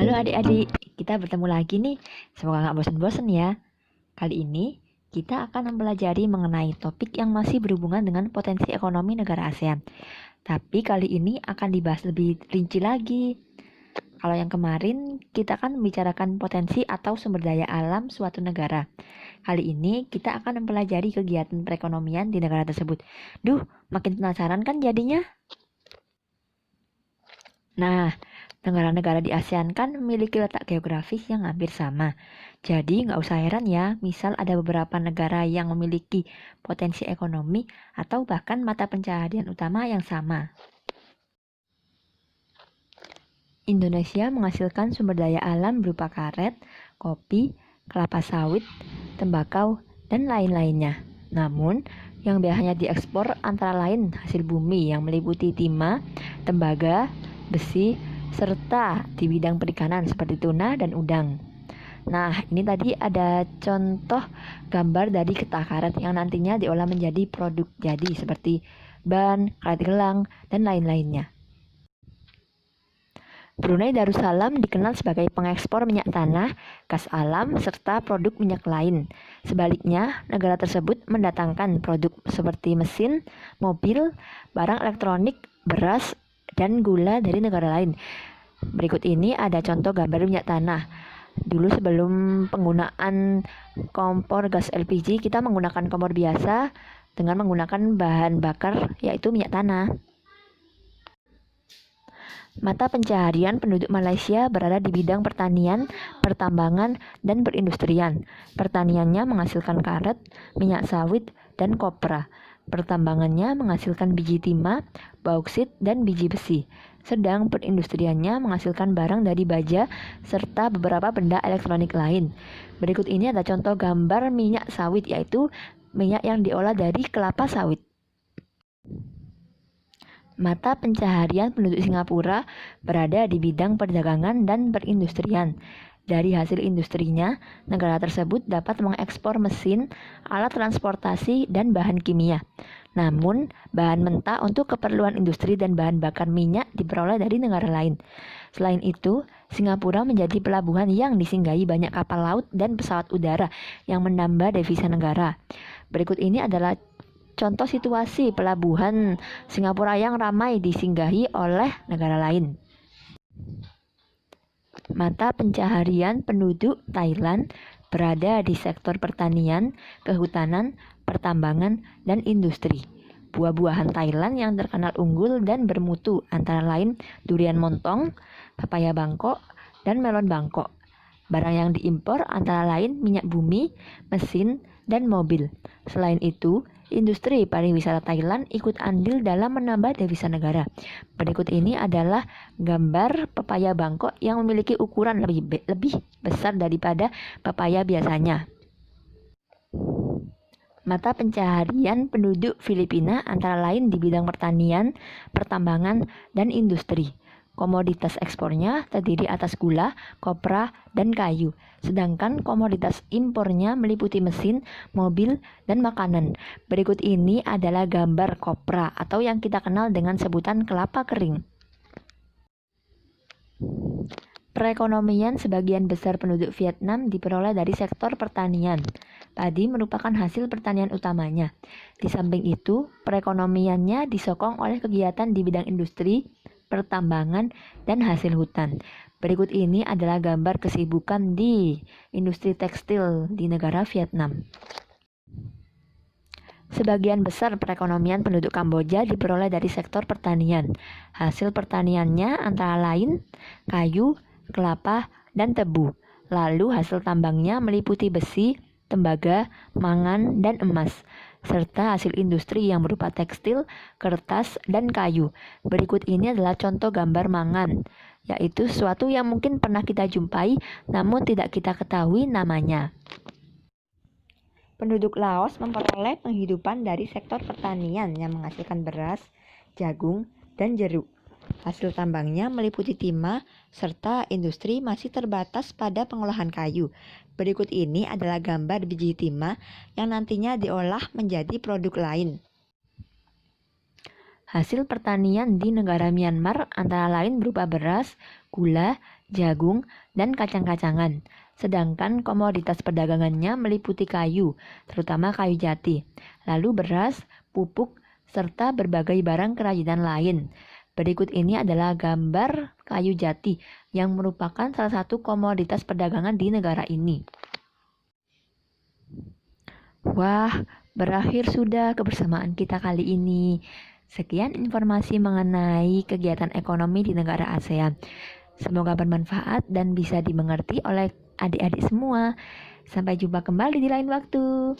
Halo adik-adik, kita bertemu lagi nih. Semoga nggak bosan-bosan ya. Kali ini kita akan mempelajari mengenai topik yang masih berhubungan dengan potensi ekonomi negara ASEAN. Tapi kali ini akan dibahas lebih rinci lagi. Kalau yang kemarin kita akan membicarakan potensi atau sumber daya alam suatu negara. Kali ini kita akan mempelajari kegiatan perekonomian di negara tersebut. Duh, makin penasaran kan jadinya? Nah, negara-negara di ASEAN kan memiliki letak geografis yang hampir sama. Jadi nggak usah heran ya, misal ada beberapa negara yang memiliki potensi ekonomi atau bahkan mata pencaharian utama yang sama. Indonesia menghasilkan sumber daya alam berupa karet, kopi, kelapa sawit, tembakau, dan lain-lainnya. Namun, yang biasanya diekspor antara lain hasil bumi yang meliputi timah, tembaga, besi, serta di bidang perikanan seperti tuna dan udang. Nah, ini tadi ada contoh gambar dari getah karet yang nantinya diolah menjadi produk jadi seperti ban, karet gelang, dan lain-lainnya. Brunei Darussalam dikenal sebagai pengekspor minyak tanah, gas alam, serta produk minyak lain. Sebaliknya, negara tersebut mendatangkan produk seperti mesin, mobil, barang elektronik, beras, dan gula dari negara lain. Berikut ini ada contoh gambar minyak tanah. Dulu sebelum penggunaan kompor gas LPG, kita menggunakan kompor biasa dengan menggunakan bahan bakar yaitu minyak tanah. Mata pencaharian penduduk Malaysia berada di bidang pertanian, pertambangan, dan perindustrian. Pertaniannya menghasilkan karet, minyak sawit, dan kopra. Pertambangannya menghasilkan biji timah, bauksit, dan biji besi. Sedang perindustriannya menghasilkan barang dari baja serta beberapa benda elektronik lain. Berikut ini ada contoh gambar minyak sawit, yaitu minyak yang diolah dari kelapa sawit. Mata pencaharian penduduk Singapura berada di bidang perdagangan dan perindustrian. Dari hasil industrinya, negara tersebut dapat mengekspor mesin, alat transportasi, dan bahan kimia. Namun, bahan mentah untuk keperluan industri dan bahan bakar minyak diperoleh dari negara lain. Selain itu, Singapura menjadi pelabuhan yang disinggahi banyak kapal laut dan pesawat udara yang menambah devisa negara. Berikut ini adalah contoh situasi pelabuhan Singapura yang ramai disinggahi oleh negara lain. Mata pencaharian penduduk Thailand berada di sektor pertanian, kehutanan, pertambangan, dan industri. Buah-buahan Thailand yang terkenal unggul dan bermutu antara lain durian montong, pepaya Bangkok, dan melon Bangkok. Barang yang diimpor antara lain minyak bumi, mesin, dan mobil. Selain itu, industri pariwisata Thailand ikut andil dalam menambah devisa negara. Berikut ini adalah gambar pepaya Bangkok yang memiliki ukuran lebih besar daripada pepaya biasanya. Mata pencaharian penduduk Filipina antara lain di bidang pertanian, pertambangan, dan industri. Komoditas ekspornya terdiri atas gula, kopra, dan kayu. Sedangkan komoditas impornya meliputi mesin, mobil, dan makanan. Berikut ini adalah gambar kopra atau yang kita kenal dengan sebutan kelapa kering. Perekonomian sebagian besar penduduk Vietnam diperoleh dari sektor pertanian. Padi merupakan hasil pertanian utamanya. Di samping itu, perekonomiannya disokong oleh kegiatan di bidang industri, pertambangan, dan hasil hutan. Berikut ini adalah gambar kesibukan di industri tekstil di negara Vietnam. Sebagian besar perekonomian penduduk Kamboja diperoleh dari sektor pertanian. Hasil pertaniannya antara lain kayu, kelapa, dan tebu. Lalu hasil tambangnya meliputi besi, tembaga, mangan, dan emas, serta hasil industri yang berupa tekstil, kertas, dan kayu. Berikut ini adalah contoh gambar mangan, yaitu sesuatu yang mungkin pernah kita jumpai namun tidak kita ketahui namanya. Penduduk Laos memperoleh penghidupan dari sektor pertanian yang menghasilkan beras, jagung, dan jeruk. Hasil tambangnya meliputi timah, serta industri masih terbatas pada pengolahan kayu. Berikut ini adalah gambar biji timah yang nantinya diolah menjadi produk lain. Hasil pertanian di negara Myanmar antara lain berupa beras, gula, jagung, dan kacang-kacangan. Sedangkan komoditas perdagangannya meliputi kayu, terutama kayu jati, lalu beras, pupuk, serta berbagai barang kerajinan lain. Berikut ini adalah gambar kayu jati yang merupakan salah satu komoditas perdagangan di negara ini. Wah, berakhir sudah kebersamaan kita kali ini. Sekian informasi mengenai kegiatan ekonomi di negara ASEAN. Semoga bermanfaat dan bisa dimengerti oleh adik-adik semua. Sampai jumpa kembali di lain waktu.